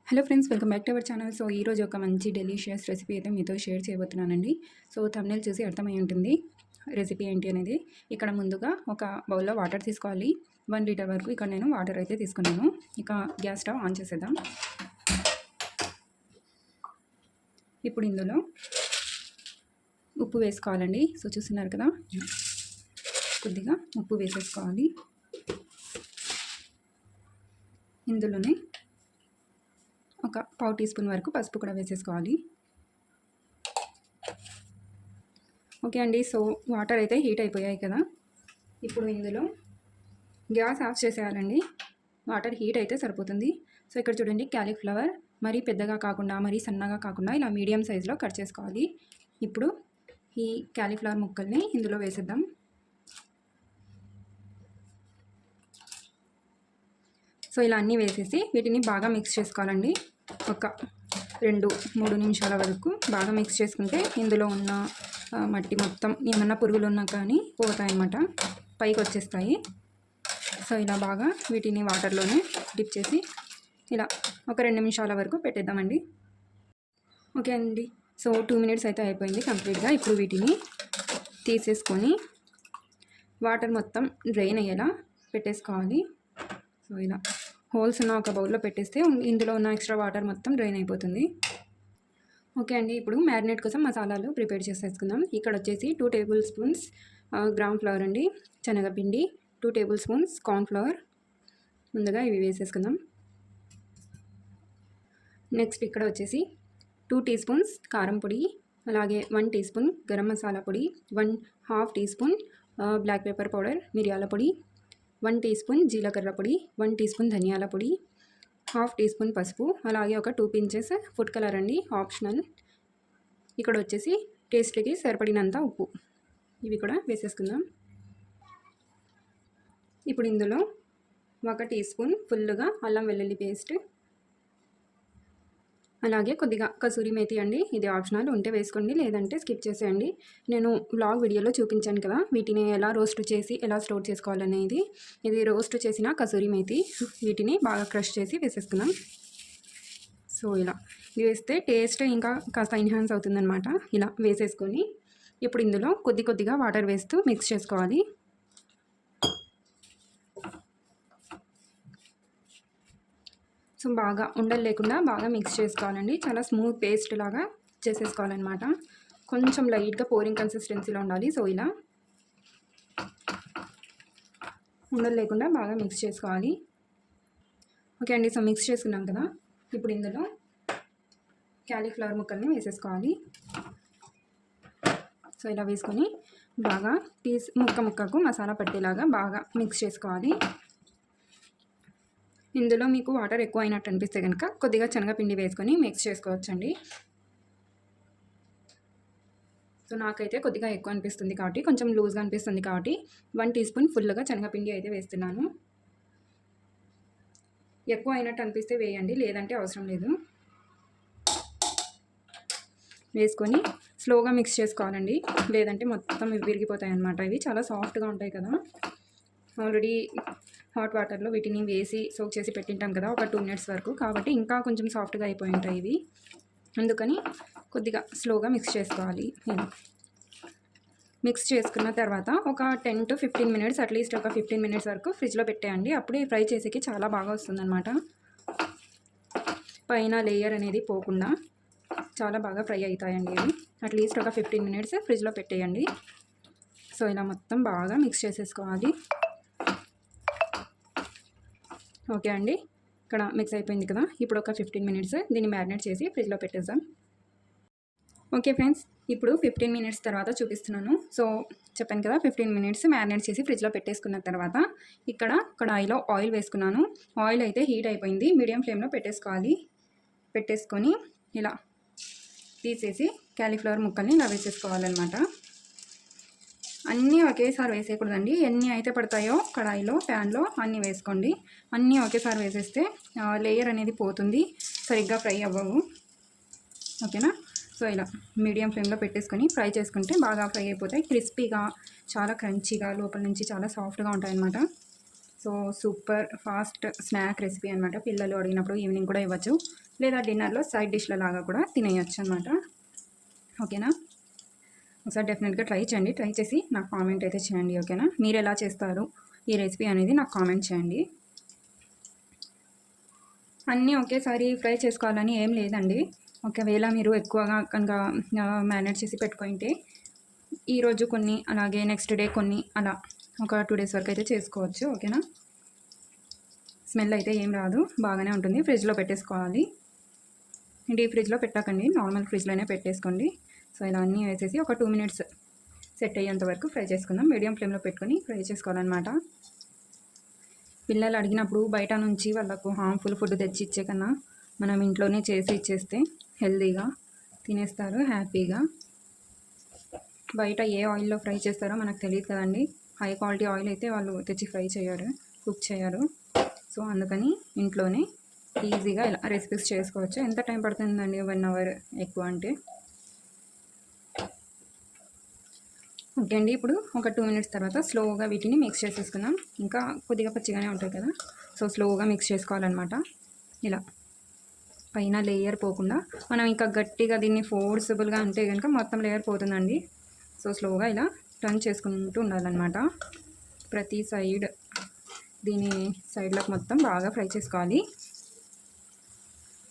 Hello friends, welcome back to our channel. So ఈరోజు ఒక మంచి డెలిషియస్ రెసిపీ అయితే మీతో షేర్ చేయబోతున్నానండి. సో థంబ్నెయిల్ చూసి అర్థమై ఉంటుంది రెసిపీ ఏంటి అనేది. ఇక్కడ ముందుగా ఒక బౌల్లో వాటర్ తీసుకోవాలి. 1 లీటర్ వరకు ఇక్కడ నేను వాటర్ అయితే తీసుకున్నాను. ఇక గ్యాస్ స్టవ్ ఆన్ చేసేద్దాం. ఇప్పుడు ఇందులో ఉప్పు వేసుకోవాలండి. సో చూస్తున్నారు కదా, కొద్దిగా ఉప్పు వేసేసుకోవాలి. ఇందులోనే ఒక పావు టీ స్పూన్ వరకు పసుపు కూడా వేసేసుకోవాలి. ఓకే అండి, సో వాటర్ అయితే హీట్ అయిపోయాయి కదా. ఇప్పుడు ఇందులో గ్యాస్ ఆఫ్ చేసేయాలండి. వాటర్ హీట్ అయితే సరిపోతుంది. సో ఇక్కడ చూడండి, క్యాలీఫ్లవర్ మరీ పెద్దగా కాకుండా మరీ సన్నగా కాకుండా ఇలా మీడియం సైజులో కట్ చేసుకోవాలి. ఇప్పుడు ఈ క్యాలీఫ్లవర్ ముక్కల్ని ఇందులో వేసేద్దాం. సో ఇలా అన్నీ వేసేసి వీటిని బాగా మిక్స్ చేసుకోవాలండి. ఒక 2-3 నిమిషాల వరకు బాగా మిక్స్ చేసుకుంటే ఇందులో ఉన్న మట్టి మొత్తం ఏమన్నా పురుగులు ఉన్నా కానీ పోతాయన్నమాట, పైకి వచ్చేస్తాయి. సో ఇలా బాగా వీటిని వాటర్లోనే డిప్ చేసి ఇలా ఒక 2 నిమిషాల వరకు పెట్టేద్దామండి. ఓకే అండి, సో 2 మినిట్స్ అయితే అయిపోయింది కంప్లీట్గా. ఇప్పుడు వీటిని తీసేసుకొని వాటర్ మొత్తం డ్రైన్ అయ్యేలా పెట్టేసుకోవాలి. సో ఇలా హోల్స్ ఉన్న ఒక బౌల్లో పెట్టేస్తే ఇందులో ఉన్న ఎక్స్ట్రా వాటర్ మొత్తం డ్రైన్ అయిపోతుంది. ఓకే అండి, ఇప్పుడు మ్యారినేట్ కోసం మసాలాలు ప్రిపేర్ చేసేసుకుందాం. ఇక్కడ వచ్చేసి 2 టేబుల్ స్పూన్స్ గ్రౌండ్ ఫ్లవర్ అండి, శనగపిండి, 2 టేబుల్ స్పూన్స్ కార్న్ ఫ్లవర్. ముందుగా ఇవి వేసేసుకుందాం. నెక్స్ట్ ఇక్కడ వచ్చేసి 2 టీ స్పూన్స్ కారం పొడి, అలాగే 1 టీ స్పూన్ గరం మసాలా పొడి, 1/2 teaspoon black pepper powder మిరియాల పొడి, 1 టీ స్పూన్ జీలకర్ర పొడి, 1 టీ స్పూన్ ధనియాల పొడి, 1/2 టీ స్పూన్ పసుపు, అలాగే ఒక 2 పించెస్ ఫుడ్ కలర్ అండి, ఆప్షనల్. ఇక్కడ వచ్చేసి టేస్ట్కి సరిపడినంత ఉప్పు, ఇవి కూడా వేసేసుకుందాం. ఇప్పుడు ఇందులో 1 టీ స్పూన్ ఫుల్గా అల్లం వెల్లుల్లి పేస్ట్, అలాగే కొద్దిగా కసూరి మేతి అండి. ఇది ఆప్షనల్, ఉంటే వేసుకోండి, లేదంటే స్కిప్ చేసేయండి. నేను వ్లాగ్ వీడియోలో చూపించాను కదా వీటిని ఎలా రోస్ట్ చేసి ఎలా స్టోర్ చేసుకోవాలనేది. ఇది రోస్ట్ చేసిన కసూరి మేతి, వీటిని బాగా క్రష్ చేసి వేసేసుకున్నాం. సో ఇలా వేస్తే టేస్ట్ ఇంకా కాస్త ఎన్హాన్స్ అవుతుందన్నమాట. ఇలా వేసేసుకొని ఇప్పుడు ఇందులో కొద్దిగా వాటర్ వేస్తూ మిక్స్ చేసుకోవాలి. సో బాగా ఉండలు లేకుండా బాగా మిక్స్ చేసుకోవాలండి. చాలా స్మూత్ పేస్ట్ లాగా చేసేసుకోవాలన్నమాట. కొంచెం లైట్గా పోరింగ్ కన్సిస్టెన్సీలో ఉండాలి. సో ఇలా ఉండలు లేకుండా బాగా మిక్స్ చేసుకోవాలి. ఓకే అండి, సో మిక్స్ చేసుకున్నాం కదా. ఇప్పుడు ఇందులో క్యాలీఫ్లవర్ ముక్కల్ని వేసేసుకోవాలి. సో ఇలా వేసుకొని బాగా ముక్కకు మసాలా పట్టేలాగా బాగా మిక్స్ చేసుకోవాలి. ఇందులో మీకు వాటర్ ఎక్కువ అయినట్టు అనిపిస్తే కనుక కొద్దిగా శనగపిండి వేసుకొని మిక్స్ చేసుకోవచ్చండి. సో నాకైతే కొద్దిగా ఎక్కువ అనిపిస్తుంది కాబట్టి, కొంచెం లూజ్గా అనిపిస్తుంది కాబట్టి 1 టీ స్పూన్ ఫుల్గా శనగపిండి అయితే వేస్తున్నాను. ఎక్కువ అయినట్టు అనిపిస్తే వేయండి, లేదంటే అవసరం లేదు. వేసుకొని స్లోగా మిక్స్ చేసుకోవాలండి, లేదంటే మొత్తం విరిగిపోతాయి అన్నమాట. ఇవి చాలా సాఫ్ట్గా ఉంటాయి కదా. ఆల్రెడీ హాట్ వాటర్లో వీటిని వేసి సోక్ చేసి పెట్టింటాం కదా ఒక 2 మినిట్స్ వరకు, కాబట్టి ఇంకా కొంచెం సాఫ్ట్గా అయిపోయి ఉంటాయి ఇవి. అందుకని కొద్దిగా స్లోగా మిక్స్ చేసుకోవాలి. మిక్స్ చేసుకున్న తర్వాత ఒక 10 to 15 మినిట్స్, అట్లీస్ట్ ఒక 15 మినిట్స్ వరకు ఫ్రిడ్జ్లో పెట్టేయండి. అప్పుడే ఫ్రై చేసేకి చాలా బాగా వస్తుందన్నమాట. పైన లేయర్ అనేది పోకుండా చాలా బాగా ఫ్రై అవుతాయండి ఇవి. అట్లీస్ట్ ఒక 15 మినిట్స్ ఫ్రిడ్జ్లో పెట్టేయండి. సో ఇలా మొత్తం బాగా మిక్స్ చేసేసుకోవాలి. ఓకే అండి, ఇక్కడ మిక్స్ అయిపోయింది కదా. ఇప్పుడు ఒక 15 మినిట్స్ దీన్ని మ్యారినేట్ చేసి ఫ్రిడ్జ్లో పెట్టేద్దాం. ఓకే ఫ్రెండ్స్, ఇప్పుడు 15 మినిట్స్ తర్వాత చూపిస్తున్నాను. సో చెప్పాను కదా 15 మినిట్స్ మ్యారినేట్ చేసి ఫ్రిడ్జ్లో పెట్టేసుకున్న తర్వాత ఇక్కడ కడాయిలో ఆయిల్ వేసుకున్నాను. ఆయిల్ అయితే హీట్ అయిపోయింది, మీడియం ఫ్లేమ్లో పెట్టేసుకోవాలి. పెట్టేసుకొని ఇలా తీసేసి క్యాలీఫ్లవర్ ముక్కల్ని ఇలా వేసేసుకోవాలన్నమాట. అన్నీ ఒకేసారి వేసేయకూడదండి. ఎన్ని అయితే పడతాయో కడాయిలో ప్యాన్లో అన్నీ వేసుకోండి. అన్నీ ఒకేసారి వేసేస్తే లేయర్ అనేది పోతుంది, సరిగ్గా ఫ్రై అవ్వవు. ఓకేనా. సో ఇలా మీడియం ఫ్లేమ్లో పెట్టేసుకొని ఫ్రై చేసుకుంటే బాగా ఫ్రై అయిపోతాయి. క్రిస్పీగా, చాలా క్రంచీగా, లోపల నుంచి చాలా సాఫ్ట్గా ఉంటాయి అన్నమాట. So super fast snack recipe అనమాట. పిల్లలు అడిగినప్పుడు ఈవినింగ్ కూడా ఇవ్వచ్చు, లేదా డిన్నర్లో సైడ్ డిష్ల లాగా కూడా తినేయచ్చు అనమాట. ఓకేనా, ఒకసారి డెఫినెట్గా ట్రై చేయండి. ట్రై చేసి నాకు కామెంట్ అయితే చేయండి. ఓకేనా, మీరు ఎలా చేస్తారు ఈ రెసిపీ అనేది నాకు కామెంట్ చేయండి. అన్నీ ఒకేసారి ఫ్రై చేసుకోవాలని ఏం లేదండి. ఒకవేళ మీరు ఎక్కువగా కనుక మ్యారినేట్ చేసి పెట్టుకుంటే ఈరోజు కొన్ని, అలాగే నెక్స్ట్ డే కొన్ని, అలా ఒక 2 days వరకు అయితే చేసుకోవచ్చు. ఓకేనా, స్మెల్ అయితే ఏం రాదు, బాగానే ఉంటుంది. ఫ్రిడ్జ్లో పెట్టేసుకోవాలి. డీప్ ఫ్రిడ్జ్లో పెట్టకండి, నార్మల్ ఫ్రిడ్జ్లోనే పెట్టేసుకోండి. సో ఇలా అన్నీ వేసేసి ఒక 2 minutes సెట్ అయ్యేంత వరకు ఫ్రై చేసుకుందాం. మీడియం ఫ్లేమ్లో పెట్టుకొని ఫ్రై చేసుకోవాలన్నమాట. పిల్లలు అడిగినప్పుడు బయట నుంచి వాళ్ళకు హార్మ్ఫుల్ ఫుడ్ తెచ్చి ఇచ్చే కన్నా మనం ఇంట్లోనే చేసి ఇచ్చేస్తే హెల్తీగా తినేస్తారు హ్యాపీగా. బయట ఏ ఆయిల్లో ఫ్రై చేస్తారో మనకు తెలియదు కదండి. హై క్వాలిటీ ఆయిల్ అయితే వాళ్ళు తెచ్చి ఫ్రై చేయరు, కుక్ చేయరు. సో అందుకని ఇంట్లోనే ఈజీగా ఇలా రెసిపీస్ చేసుకోవచ్చు. ఎంత టైం పడుతుందండి? 1 hour ఎక్కువ అంటే. ఓకే అండి, ఇప్పుడు ఒక 2 minutes తర్వాత స్లోగా వీటిని మిక్స్ చేసేసుకుందాం. ఇంకా కొద్దిగా పచ్చిగానే ఉంటాయి కదా, సో స్లోగా మిక్స్ చేసుకోవాలన్నమాట. ఇలా పైన లేయర్ పోకుండా, మనం ఇంకా గట్టిగా దీన్ని ఫోర్సబుల్గా అంటే కనుక మొత్తం లేయర్ పోతుందండి. సో స్లోగా ఇలా టర్న్ చేసుకుంటూ ఉండాలన్నమాట. ప్రతి సైడ్ దీని సైడ్లకు మొత్తం బాగా ఫ్రై చేసుకోవాలి.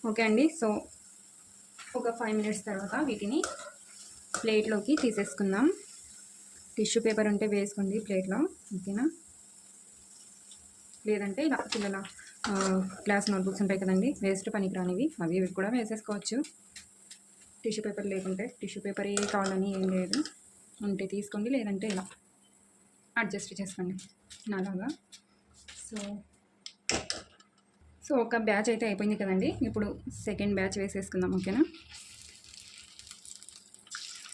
ఓకే అండి, సో ఒక 5 minutes తర్వాత వీటిని ప్లేట్లోకి తీసేసుకుందాం. టిష్యూ పేపర్ ఉంటే వేసుకోండి ప్లేట్లో. ఓకేనా, లేదంటే ఇలా పిల్లల క్లాస్ నోట్బుక్స్ ఉంటాయి కదండి, వేస్ట్ పనికిరానివి, అవి కూడా వేసేసుకోవచ్చు. టిష్యూ పేపర్ లేకుంటే టిష్యూ పేపర్ ఏ కావాలని ఏం లేదు, ఉంటే తీసుకోండి, లేదంటే ఇలా అడ్జస్ట్ చేసుకోండి నాలాగా. సో ఒక బ్యాచ్ అయితే అయిపోయింది కదండి, ఇప్పుడు సెకండ్ బ్యాచ్ వేసేసుకుందాం. ఓకేనా,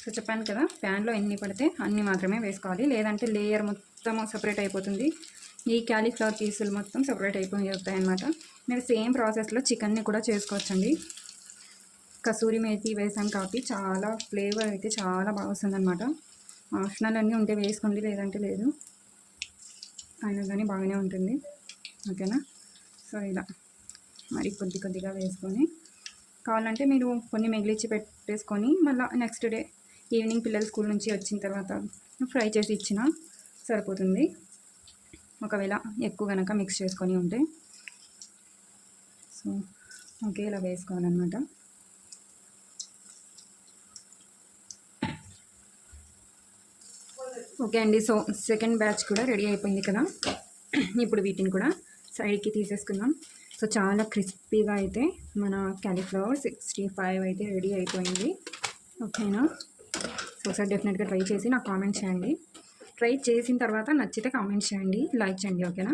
సో చెప్పాను కదా, ప్యాన్లో ఎన్ని పడితే అన్ని మాత్రమే వేసుకోవాలి, లేదంటే లేయర్ మొత్తం సపరేట్ అయిపోతుంది. ఈ క్యాలీఫ్లవర్ పీసులు మొత్తం సపరేట్ అయిపోతాయి అన్నమాట. మీరు సేమ్ ప్రాసెస్లో చికెన్ని కూడా చేసుకోవచ్చండి. కసూరి మేతి వేసాం కాబట్టి చాలా ఫ్లేవర్ అయితే చాలా బాగా వస్తుందన్నమాట. ఆప్షనల్ అన్నీ ఉంటే వేసుకోండి, లేదంటే లేదు, అయినా కానీ బాగానే ఉంటుంది. ఓకేనా, సో ఇలా మరి కొద్దిగా వేసుకొని, కావాలంటే మీరు కొన్ని మిగిలిచ్చి పెట్టేసుకొని మళ్ళీ నెక్స్ట్ డే ఈవినింగ్ పిల్లలు స్కూల్ నుంచి వచ్చిన తర్వాత ఫ్రై చేసి ఇచ్చినా సరిపోతుంది, ఒకవేళ ఎక్కువ కనుక మిక్స్ చేసుకొని ఉంటే. సో ఓకే, ఇలా వేసుకోవాలన్నమాట. ఓకే అండి, సో సెకండ్ బ్యాచ్ కూడా రెడీ అయిపోయింది కదా, ఇప్పుడు వీటిని కూడా సైడ్కి తీసేసుకుందాం. సో చాలా క్రిస్పీగా అయితే మన క్యాలీఫ్లవర్ 65 అయితే రెడీ అయిపోయింది. ఓకేనా, సో ఒకసారి డెఫినెట్గా ట్రై చేసి నాకు కామెంట్ చేయండి. ట్రై చేసిన తర్వాత నచ్చితే కామెంట్ చేయండి, లైక్ చేయండి. ఓకేనా,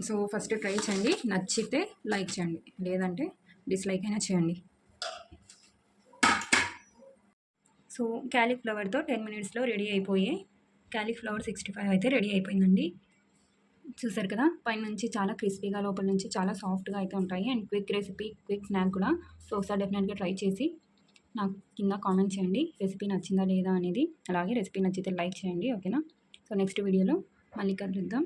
సో ఫస్ట్ ట్రై చేయండి, నచ్చితే లైక్ చేయండి, లేదంటే డిస్లైక్ అయినా చేయండి. సో క్యాలీఫ్లవర్తో 10 minutesలో రెడీ అయిపోయి క్యాలీఫ్లవర్ 65 అయితే రెడీ అయిపోయిందండి. చూసారు కదా, పైన నుంచి చాలా క్రిస్పీగా, లోపల నుంచి చాలా సాఫ్ట్గా అయితే ఉంటాయి. And quick recipe, quick snack కూడా. సో ఒకసారి డెఫినెట్గా ట్రై చేసి నాకు కింద కామెంట్ చేయండి రెసిపీ నచ్చిందా లేదా అనేది. అలాగే రెసిపీ నచ్చితే లైక్ చేయండి. ఓకేనా, సో నెక్స్ట్ వీడియోలో మళ్ళీ కలుద్దాం.